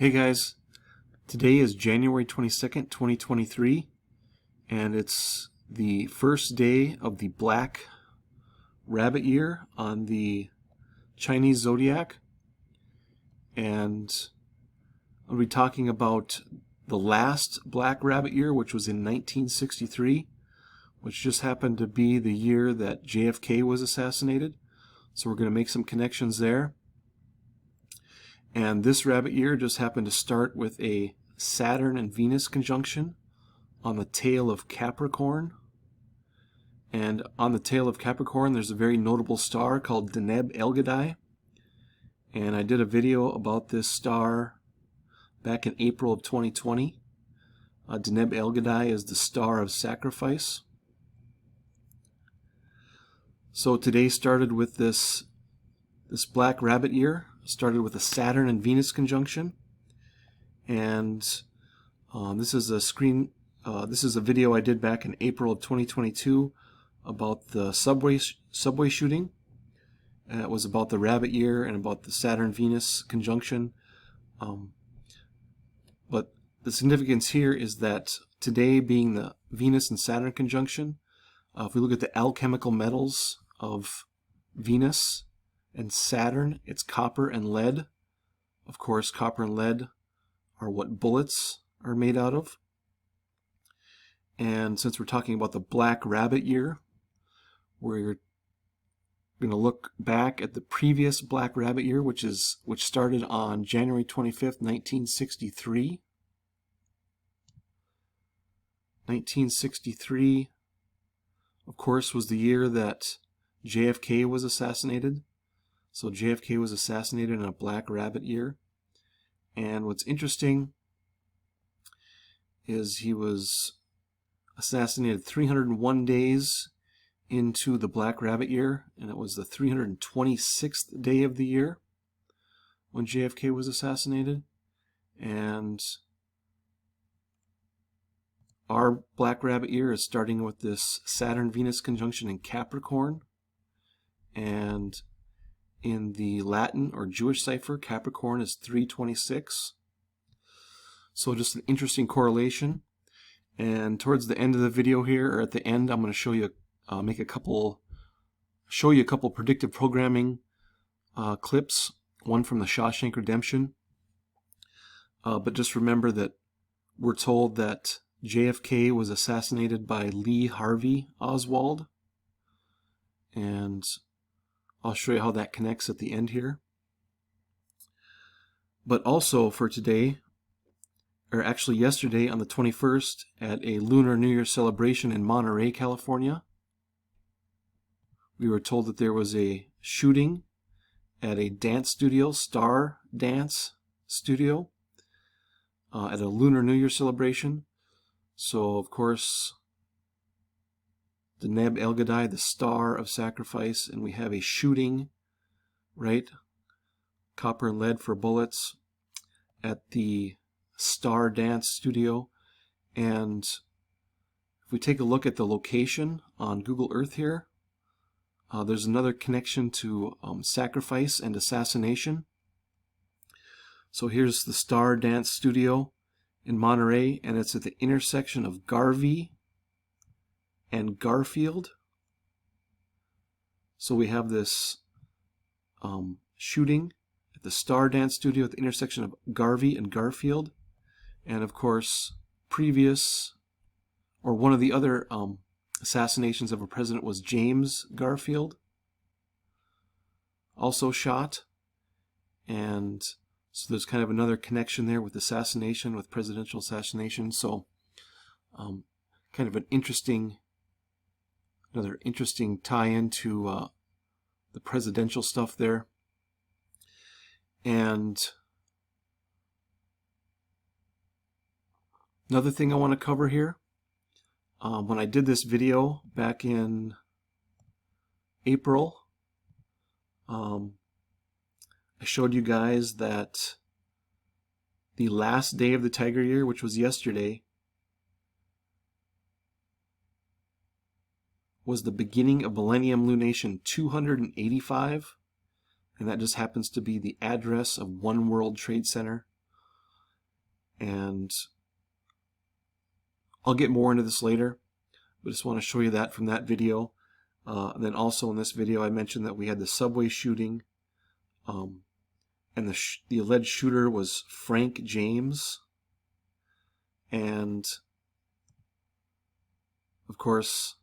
Hey guys, today is January 22nd, 2023, and it's the first day of the Black Rabbit Year on the Chinese Zodiac, and I'll be talking about the last Black Rabbit Year, which was in 1963, which just happened to be the year that JFK was assassinated, so we're going to make some connections there. And this rabbit year just happened to start with a Saturn and Venus conjunction on the tail of Capricorn. And on the tail of Capricorn, there's a very notable star called Deneb Elgadai. And I did a video about this star back in April of 2020. Deneb Elgadai is the star of sacrifice. So today started with this Black Rabbit Year. Started with a Saturn and Venus conjunction, and this is a video I did back in April of 2022 about the subway shooting. And it was about the Rabbit Year and about the Saturn-Venus conjunction. But the significance here is that today being the Venus and Saturn conjunction, if we look at the alchemical metals of Venus and Saturn, it's copper and lead. Of course, copper and lead are what bullets are made out of. And since we're talking about the Black Rabbit Year, we're going to look back at the previous Black Rabbit Year, which started on January 25th, 1963. 1963, of course, was the year that JFK was assassinated. So JFK was assassinated in a Black Rabbit Year. And what's interesting is he was assassinated 301 days into the Black Rabbit Year, and it was the 326th day of the year when JFK was assassinated. And our Black Rabbit Year is starting with this Saturn-Venus conjunction in Capricorn, and in the Latin or Jewish cipher, Capricorn is 326. So just an interesting correlation. And towards the end of the video here, or at the end, I'm going to show you, show you a couple predictive programming clips. One from the Shawshank Redemption. But just remember that we're told that JFK was assassinated by Lee Harvey Oswald, and I'll show you how that connects at the end here. But also for today, or actually yesterday on the 21st, at a Lunar New Year celebration in Monterey, California, we were told that there was a shooting at a dance studio, Star Dance Studio, at a Lunar New Year celebration. So, of course, Deneb Elgadai, the star of sacrifice, and we have a shooting, right? Copper and lead for bullets at the Star Dance Studio. And if we take a look at the location on Google Earth here, there's another connection to sacrifice and assassination. So here's the Star Dance Studio in Monterey, and it's at the intersection of Garvey and Garfield. So we have this shooting at the Star Dance Studio at the intersection of Garvey and Garfield. And of course, one of the other assassinations of a president was James Garfield, also shot. And so there's kind of another connection there with assassination, with presidential assassination. So kind of another interesting tie-in to the presidential stuff there. And another thing I want to cover here, when I did this video back in April, I showed you guys that the last day of the Tiger Year, which was yesterday, was the beginning of Millennium Lunation 285, and that just happens to be the address of One World Trade Center And I'll get more into this later, but just want to show you that from that video. Then also in this video I mentioned that we had the subway shooting, and the alleged shooter was Frank James. And of course,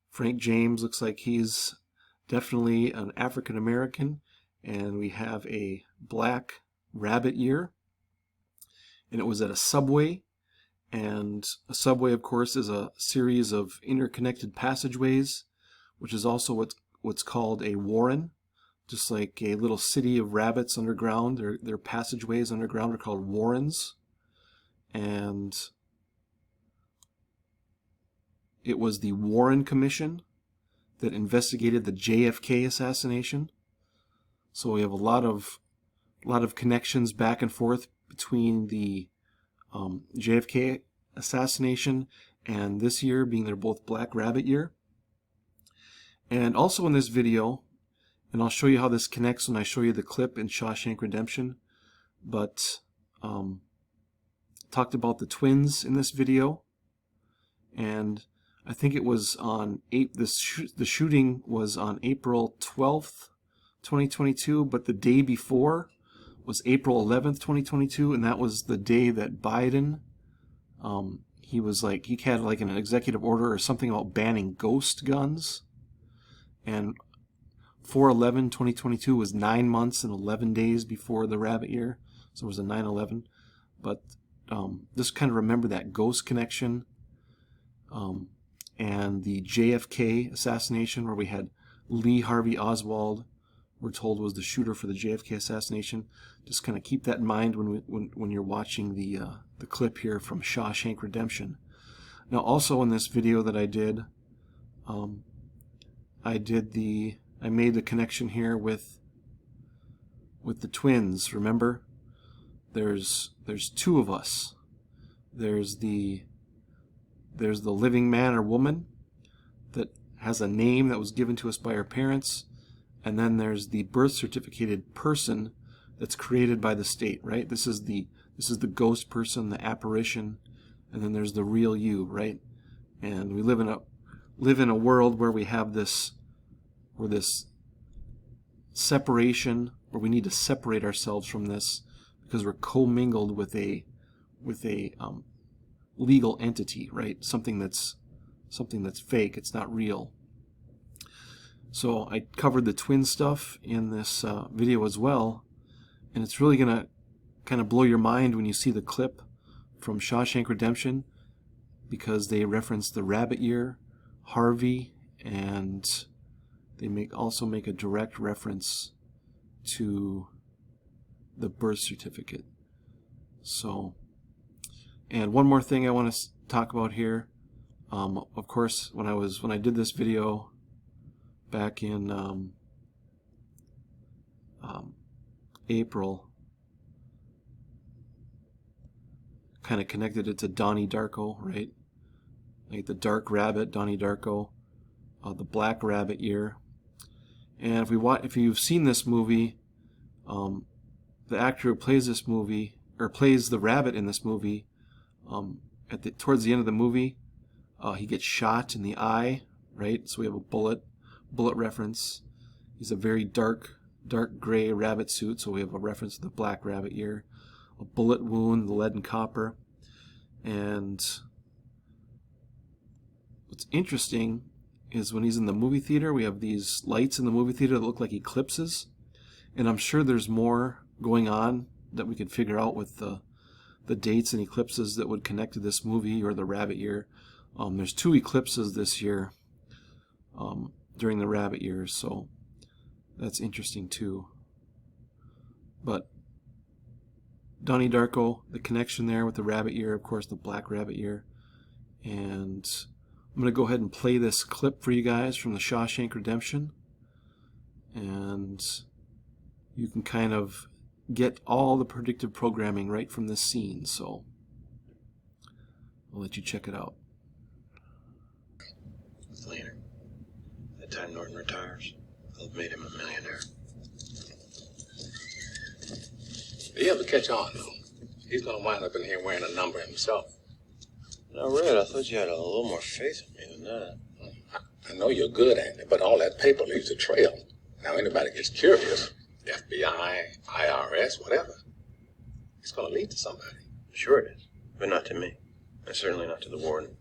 Frank James looks like he's definitely an African American, and we have a black rabbit ear, and it was at a subway. And a subway, of course, is a series of interconnected passageways, which is also what's called a warren. Just like a little city of rabbits underground, their passageways underground are called warrens. And it was the Warren Commission that investigated the JFK assassination. So we have a lot of connections back and forth between the JFK assassination and this year, being they're both Black Rabbit Year. And also in this video, and I'll show you how this connects when I show you the clip in Shawshank Redemption, but talked about the twins in this video, and I think it was on the shooting was on April 12th, 2022, but the day before was April 11th, 2022, and that was the day that Biden, he had like an executive order or something about banning ghost guns, and 4/11/2022 was 9 months and 11 days before the rabbit year, so it was a 9/11. But just kind of remember that ghost connection, and the JFK assassination, where we had Lee Harvey Oswald, we're told was the shooter for the JFK assassination. Just kind of keep that in mind when you're watching the clip here from Shawshank Redemption. Now, also in this video that I did, I made the connection here with the twins. Remember, there's two of us. There's the living man or woman that has a name that was given to us by our parents, and then there's the birth certificated person that's created by the state, right? This is the ghost person, the apparition, and then there's the real you, right? And we live in a world where we have this separation, where we need to separate ourselves from this because we're commingled with a legal entity, right? Something that's fake. It's not real. So I covered the twin stuff in this video as well, and it's really gonna kind of blow your mind when you see the clip from Shawshank Redemption, because they reference the rabbit year, Harvey, and they also make a direct reference to the birth certificate. So, and one more thing I want to talk about here. Of course, when I did this video back in April, kind of connected it to Donnie Darko, right? Like the Dark Rabbit, Donnie Darko, the Black Rabbit Year. And if you've seen this movie, the actor who plays this movie, or plays the rabbit in this movie, towards the end of the movie, he gets shot in the eye, right? So we have a bullet reference. He's a very dark gray rabbit suit, so we have a reference to the Black Rabbit Year. A bullet wound, the lead and copper. And what's interesting is when he's in the movie theater, we have these lights in the movie theater that look like eclipses, and I'm sure there's more going on that we could figure out with the dates and eclipses that would connect to this movie or the rabbit year. There's 2 eclipses this year during the rabbit year, so that's interesting too. But Donnie Darko, the connection there with the rabbit year, of course the Black Rabbit Year. And I'm going to go ahead and play this clip for you guys from the Shawshank Redemption, and you can kind of get all the predictive programming right from this scene, so I'll let you check it out. Later, by the time Norton retires, I'll have made him a millionaire. Be able to catch on, though. He's gonna wind up in here wearing a number himself. Now, Red, I thought you had a little more faith in me than that. I know you're good at it, but all that paper leaves a trail. Now, anybody gets curious, FBI, IRS, whatever, it's gonna lead to somebody. Sure it is, but not to me. And certainly not to the warden.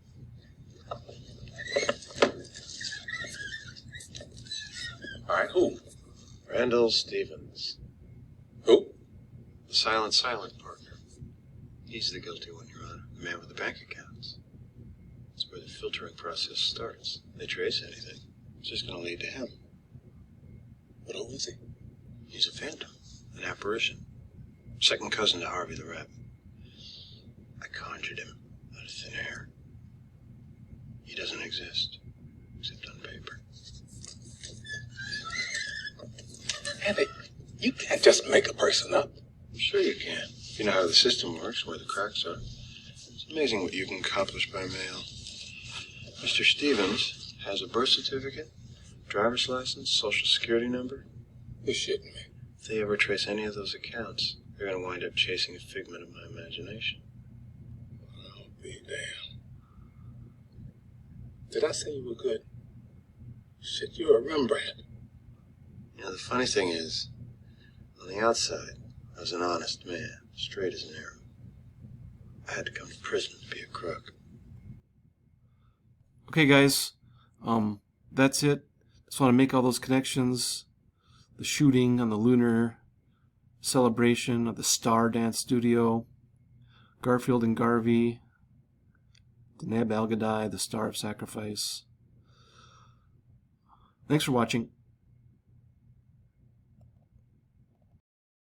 All right, who? Randall Stevens. Who? The silent partner. He's the guilty one, Your Honor. The man with the bank accounts. That's where the filtering process starts. They trace anything. It's just going to lead to him. But who is he? He's a phantom. An apparition. Second cousin to Harvey the Rabbit. I conjured him out of thin air. He doesn't exist. Except on paper. Andy, you can't just make a person up. Sure you can. You know how the system works, where the cracks are. It's amazing what you can accomplish by mail. Mr. Stevens has a birth certificate, driver's license, social security number. You're shitting me. If they ever trace any of those accounts, they're going to wind up chasing a figment of my imagination. I'll be damned. Did I say you were good? Shit, you're a Rembrandt. You know, the funny thing is, on the outside, I was an honest man, straight as an arrow. I had to come to prison to be a crook. Okay, guys, that's it. Just want to make all those connections. The shooting on the lunar celebration of the Star Dance Studio, Garfield and Garvey, the Neb Algadai, the Star of Sacrifice. Thanks for watching.